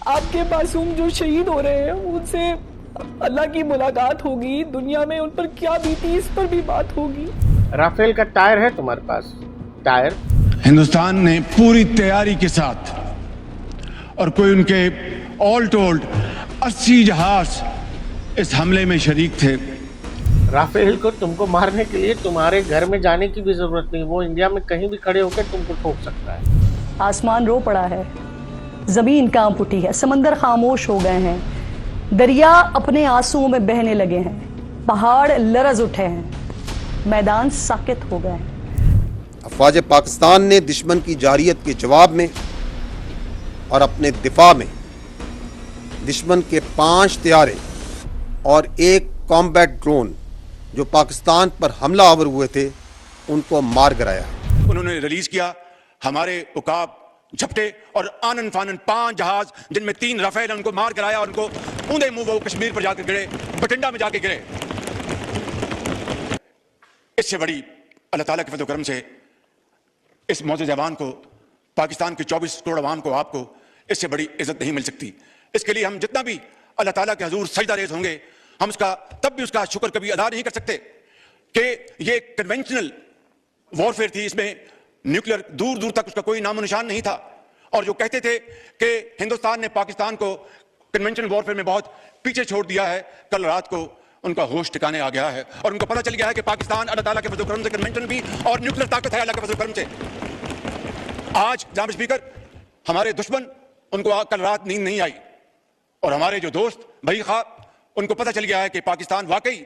आपके मासूम जो शहीद हो रहे हैं उनसे अल्लाह की मुलाकात होगी, दुनिया में उन पर क्या बीती इस पर भी बात होगी। राफेल का टायर है तुम्हारे पास? टायर हिंदुस्तान ने पूरी तैयारी के साथ और कोई उनके ऑल टोल्ड 80 जहाज इस हमले में शरीक थे। राफेल को तुमको मारने के लिए तुम्हारे घर में जाने की भी जरूरत नहीं, वो इंडिया में कहीं भी खड़े होकर तुमको ठोक सकता है। आसमान रो पड़ा है, जमीन कांप उठी है, समंदर खामोश हो गए हैं, दरिया अपने आंसुओं में बहने लगे हैं, पहाड़ लरज उठे हैं, मैदान साकित हो गए हैं। अफवाज पाकिस्तान ने दुश्मन की जारियत के जवाब में और अपने दिफा में दुश्मन के 5 तैयारे और 1 कॉम्बैट ड्रोन जो पाकिस्तान पर हमला आवर हुए थे उनको मार गिराया। उन्होंने रिलीज किया हमारे उकाब, झपटे और आनन फानन 5 जहाज, जिनमें 3 राफेल, उनको मार गिराया और उनको ऊंधे मुंह वो कश्मीर पर जाकर गिरे, बठिंडा में जाके गिरे। इससे बड़ी अल्लाह ताला के फज़ल करम से इस मौजूद जवान को, पाकिस्तान के 24 करोड़ अवाम को, आपको इससे बड़ी इज्जत नहीं मिल सकती। इसके लिए हम जितना भी अल्लाह ताला के हजूर सजदा रेज़ होंगे, हम उसका तब भी उसका शुक्र कभी अदा नहीं कर सकते कि ये कन्वेंशनल वॉरफेयर थी, इसमें न्यूक्लियर दूर दूर तक उसका कोई नामो निशान नहीं था। और जो कहते थे कि हिंदुस्तान ने पाकिस्तान को कन्वेंशनल वॉरफेयर में बहुत पीछे छोड़ दिया है, कल रात को उनका होश ठिकाने आ गया है और उनको पता चल गया है कि पाकिस्तान अल्लाह ताला के फज़ल करम से कन्वेंशन भी और न्यूक्लियर ताकत है अल्लाह के फज़ल करम से। आज जनाब स्पीकर, हमारे दुश्मन उनको कल रात नींद नहीं आई और हमारे जो दोस्त भाई खा, उनको पता चल गया है कि पाकिस्तान वाकई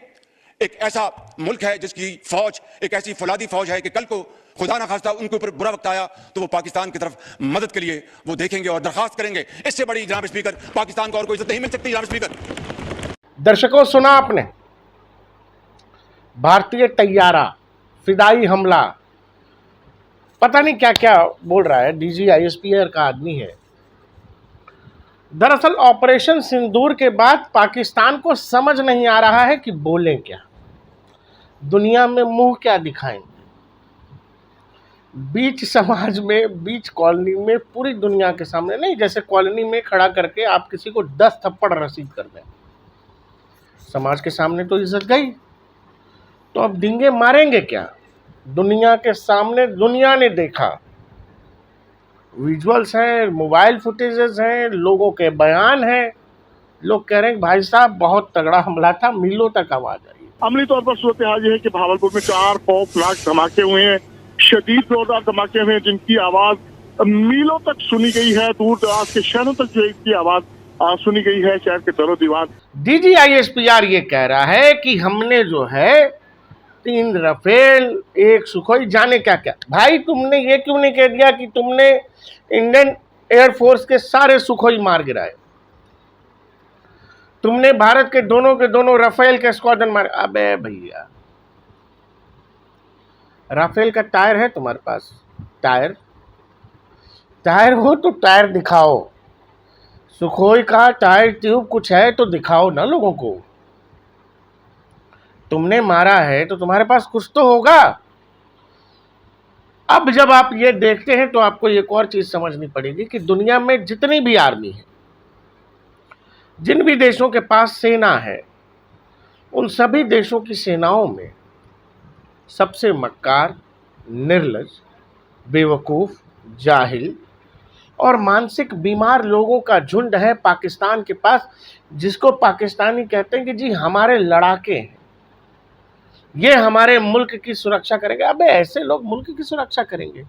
एक ऐसा मुल्क है जिसकी फौज एक ऐसी फौलादी फौज है कि कल को खुदा ना खास्ता उनके ऊपर बुरा वक्त आया तो वो पाकिस्तान की तरफ मदद के लिए वो देखेंगे और दरखास्त करेंगे। इससे बड़ी जनाब स्पीकर पाकिस्तान को और कोई इज्जत नहीं मिल सकती। जनाब स्पीकर, दर्शकों, सुना आपने, भारतीय तैयारा, फिदाई हमला, पता नहीं क्या क्या बोल रहा है। डीजी आईएसपीआर का आदमी है। दरअसल ऑपरेशन सिंदूर के बाद पाकिस्तान को समझ नहीं आ रहा है कि बोलें क्या, दुनिया में मुंह क्या दिखाएंगे। बीच समाज में, बीच कॉलोनी में, पूरी दुनिया के सामने नहीं, जैसे कॉलोनी में खड़ा करके आप किसी को 10 थप्पड़ रसीद कर दें, समाज के सामने तो इज्जत गई, तो अब डिंगे मारेंगे क्या? दुनिया के सामने, दुनिया ने देखा, विजुअल्स हैं, मोबाइल फुटेजेस हैं, लोगों के बयान हैं, लोग कह रहे हैं भाई साहब बहुत तगड़ा हमला था, मीलों तक आवाज आई। अमली तौर पर सूरत हाल ये है कि भावलपुर में 4 खौफनाक धमाके हुए हैं, शदीद जोरदार धमाके हुए हैं, जिनकी आवाज मीलों तक सुनी गई है, दूर दराज के शहरों तक जो इसकी आवाज सुनी गई है, शहर के दरो दीवान। डीजी आईएसपीआर ये कह रहा है कि हमने जो है 3 राफेल, 1 सुखोई, जाने क्या क्या। भाई तुमने ये क्यों नहीं कह दिया कि तुमने इंडियन एयरफोर्स के सारे सुखोई मार गिराए, तुमने भारत के दोनों राफेल के स्क्वाड्रन मारे? अबे भैया, राफेल का टायर है तुम्हारे पास? टायर टायर हो तो टायर दिखाओ, सुखोई का टायर ट्यूब कुछ है तो दिखाओ ना लोगों को। तुमने मारा है तो तुम्हारे पास कुछ तो होगा। अब जब आप ये देखते हैं तो आपको एक और चीज समझनी पड़ेगी कि दुनिया में जितनी भी आर्मी है, जिन भी देशों के पास सेना है, उन सभी देशों की सेनाओं में सबसे मक्कार, निर्लज, बेवकूफ, जाहिल और मानसिक बीमार लोगों का झुंड है पाकिस्तान के पास, जिसको पाकिस्तानी कहते हैं कि जी हमारे लड़ाके हैं, ये हमारे मुल्क की सुरक्षा करेंगे। अबे ऐसे लोग मुल्क की सुरक्षा करेंगे?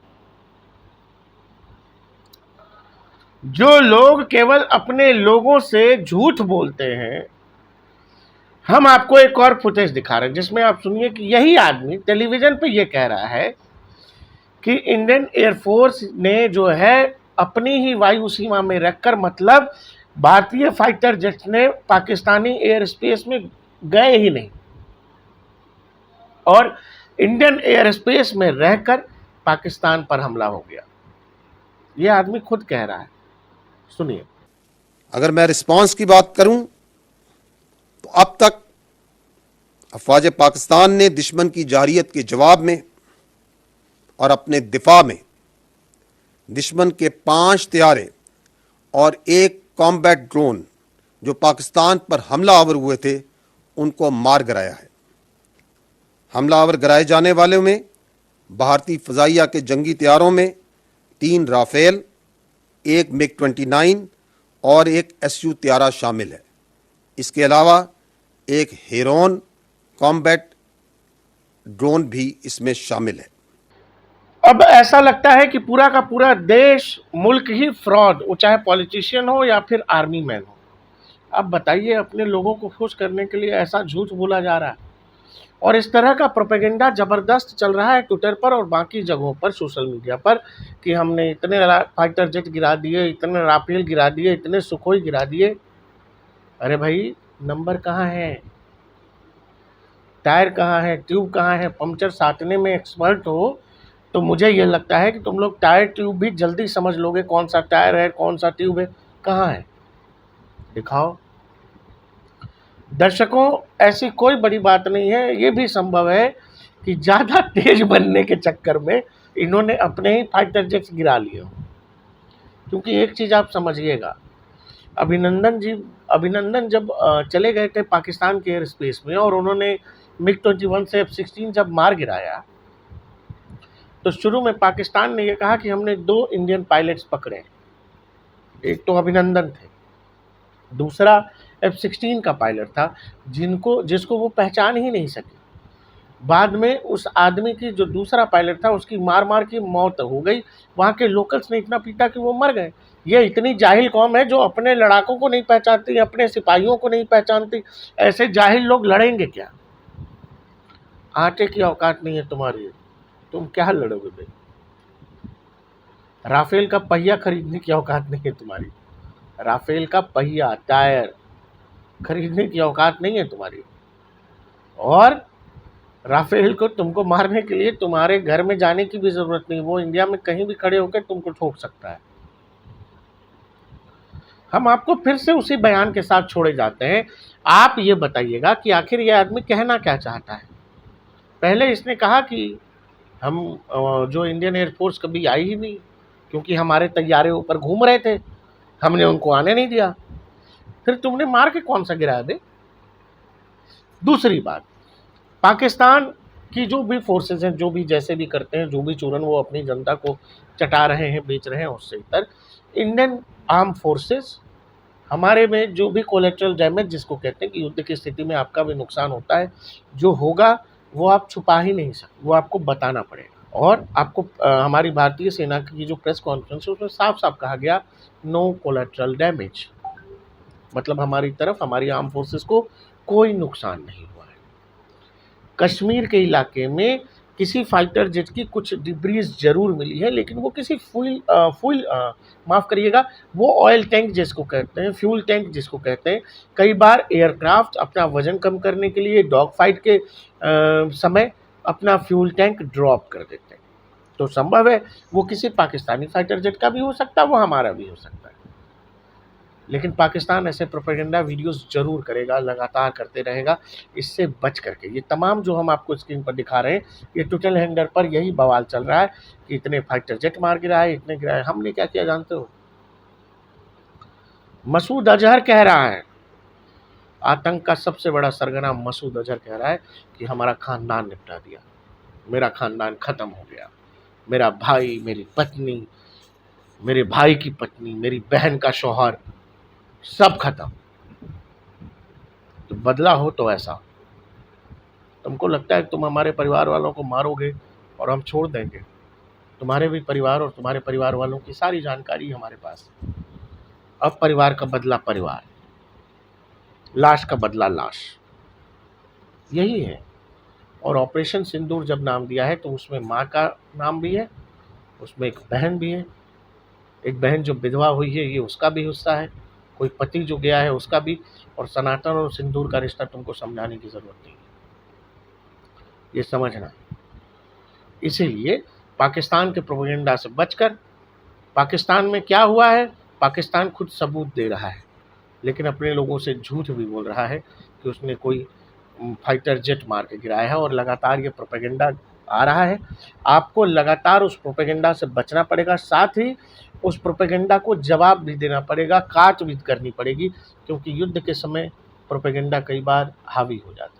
जो लोग केवल अपने लोगों से झूठ बोलते हैं। हम आपको एक और फुटेज दिखा रहे हैं जिसमें आप सुनिए कि यही आदमी टेलीविजन पे ये कह रहा है कि इंडियन एयरफोर्स ने जो है अपनी ही वायु सीमा में रखकर, मतलब भारतीय फाइटर जेट्स ने पाकिस्तानी एयर स्पेस में गए ही नहीं और इंडियन एयर स्पेस में रहकर पाकिस्तान पर हमला हो गया। यह आदमी खुद कह रहा है, सुनिए। अगर मैं रिस्पांस की बात करूं तो अब तक अफवाज पाकिस्तान ने दुश्मन की जारियत के जवाब में और अपने दिफा में दुश्मन के 5 तैयारे और 1 कॉम्बैट ड्रोन जो पाकिस्तान पर हमलावर हुए थे उनको मार गिराया है। हमलावर गिराए जाने वालों में भारतीय फ़ज़ाइया के जंगी तैयारों में 3 राफेल, 1 MiG-29 और 1 SU तैयारा शामिल है। इसके अलावा एक हेरोन कॉम्बैट ड्रोन भी इसमें शामिल है। अब ऐसा लगता है कि पूरा का पूरा देश मुल्क ही फ्रॉड, वो चाहे पॉलिटिशियन हो या फिर आर्मी मैन हो। अब बताइए, अपने लोगों को खुश करने के लिए ऐसा झूठ बोला जा रहा है और इस तरह का प्रोपेगेंडा ज़बरदस्त चल रहा है ट्विटर पर और बाकी जगहों पर, सोशल मीडिया पर, कि हमने इतने फाइटर जेट गिरा दिए, इतने राफेल गिरा दिए, इतने सुखोई गिरा दिए। अरे भाई, नंबर कहाँ है, टायर कहाँ है, ट्यूब कहाँ है? पंक्चर साटने में एक्सपर्ट हो तो मुझे ये लगता है कि तुम लोग टायर ट्यूब भी जल्दी समझ लोगे, कौन सा टायर है, कौन सा ट्यूब है, कहाँ है, दिखाओ। दर्शकों, ऐसी कोई बड़ी बात नहीं है। ये भी संभव है कि ज़्यादा तेज बनने के चक्कर में इन्होंने अपने ही फाइटर जेट्स गिरा लिए हो। क्योंकि एक चीज़ आप समझिएगा, अभिनंदन जब चले गए थे पाकिस्तान के एयर स्पेस में और उन्होंने MiG-21 से F-16 जब मार गिराया, तो शुरू में पाकिस्तान ने ये कहा कि हमने 2 इंडियन पायलट्स पकड़े। एक तो अभिनंदन थे, दूसरा F-16 का पायलट था जिसको वो पहचान ही नहीं सके। बाद में उस आदमी की, जो दूसरा पायलट था, उसकी मार की मौत हो गई। वहाँ के लोकल्स ने इतना पीटा कि वो मर गए। ये इतनी जाहिल कौम है जो अपने लड़ाकों को नहीं पहचानती, अपने सिपाहियों को नहीं पहचानती। ऐसे जाहिल लोग लड़ेंगे क्या? आटे की औकात नहीं है तुम्हारी, तुम क्या लड़ोगे भाई? राफेल का पहिया खरीदने की औकात नहीं है तुम्हारी। राफेल का पहिया, टायर खरीदने की औकात नहीं है तुम्हारी। और राफेल को तुमको मारने के लिए तुम्हारे घर में जाने की भी जरूरत नहीं, वो इंडिया में कहीं भी खड़े होकर तुमको ठोक सकता है। हम आपको फिर से उसी बयान के साथ छोड़े जाते हैं। आप ये बताइएगा कि आखिर ये आदमी कहना क्या चाहता है। पहले इसने कहा कि हम जो इंडियन एयरफोर्स कभी आई ही नहीं, क्योंकि हमारे तैयारे ऊपर घूम रहे थे, हमने उनको आने नहीं दिया। फिर तुमने मार के कौन सा गिराया बे? दूसरी बात, पाकिस्तान की जो भी फोर्सेस हैं, जो भी जैसे भी करते हैं, जो भी चूरन वो अपनी जनता को चटा रहे हैं, बेच रहे हैं, उससे इतर इंडियन आर्म फोर्सेस, हमारे में जो भी कोलेट्रल डैमेज जिसको कहते हैं कि युद्ध की स्थिति में आपका भी नुकसान होता है, जो होगा वो आप छुपा ही नहीं सकते, वो आपको बताना पड़ेगा। और आपको हमारी भारतीय सेना की जो प्रेस कॉन्फ्रेंस है उसमें साफ साफ कहा गया, नो कोलेट्रल डैमेज, मतलब हमारी तरफ, हमारी आर्म फोर्सेस को कोई नुकसान नहीं हुआ है। कश्मीर के इलाके में किसी फाइटर जेट की कुछ डिब्रीज जरूर मिली है, लेकिन वो किसी माफ़ करिएगा, वो ऑयल टैंक जिसको कहते हैं, फ्यूल टैंक जिसको कहते हैं, कई बार एयरक्राफ्ट अपना वजन कम करने के लिए डॉग फाइट के समय अपना फ्यूल टैंक ड्रॉप कर देते हैं। तो संभव है वो किसी पाकिस्तानी फाइटर जेट का भी हो सकता है, वो हमारा भी हो सकता है। लेकिन पाकिस्तान ऐसे प्रोपेगेंडा वीडियोस जरूर करेगा, लगातार करते रहेगा, इससे बच करके। ये तमाम जो हम आपको स्क्रीन पर दिखा रहे हैं, ये टोटल हैंडर पर यही बवाल चल रहा है कि इतने फाइटर जेट मार गिराए, इतने गिराए। हमने क्या किया जानते हो? मसूद अजहर कह रहा है, आतंक का सबसे बड़ा सरगना मसूद अजहर कह रहा है कि हमारा खानदान निपटा दिया, मेरा खानदान खत्म हो गया, मेरा भाई, मेरी पत्नी, मेरे भाई की पत्नी, मेरी बहन का शौहर, सब खत्म। तो बदला हो तो ऐसा। तुमको लगता है तुम हमारे परिवार वालों को मारोगे और हम छोड़ देंगे? तुम्हारे भी परिवार और तुम्हारे परिवार वालों की सारी जानकारी हमारे पास। अब परिवार का बदला परिवार, लाश का बदला लाश, यही है। और ऑपरेशन सिंदूर जब नाम दिया है तो उसमें माँ का नाम भी है, उसमें एक बहन भी है। एक बहन जो विधवा हुई है, ये उसका भी हिस्सा है, कोई पति जो गया है उसका भी। और सनातन और सिंदूर का रिश्ता तुमको समझाने की ज़रूरत नहीं है, ये समझना। इसीलिए पाकिस्तान के प्रोपेगेंडा से बचकर, पाकिस्तान में क्या हुआ है, पाकिस्तान खुद सबूत दे रहा है, लेकिन अपने लोगों से झूठ भी बोल रहा है कि उसने कोई फाइटर जेट मार के गिराया है। और लगातार ये प्रोपेगेंडा आ रहा है। आपको लगातार उस प्रोपेगेंडा से बचना पड़ेगा, साथ ही उस प्रोपेगेंडा को जवाब भी देना पड़ेगा, काट भी करनी पड़ेगी, क्योंकि युद्ध के समय प्रोपेगेंडा कई बार हावी हो जाता है।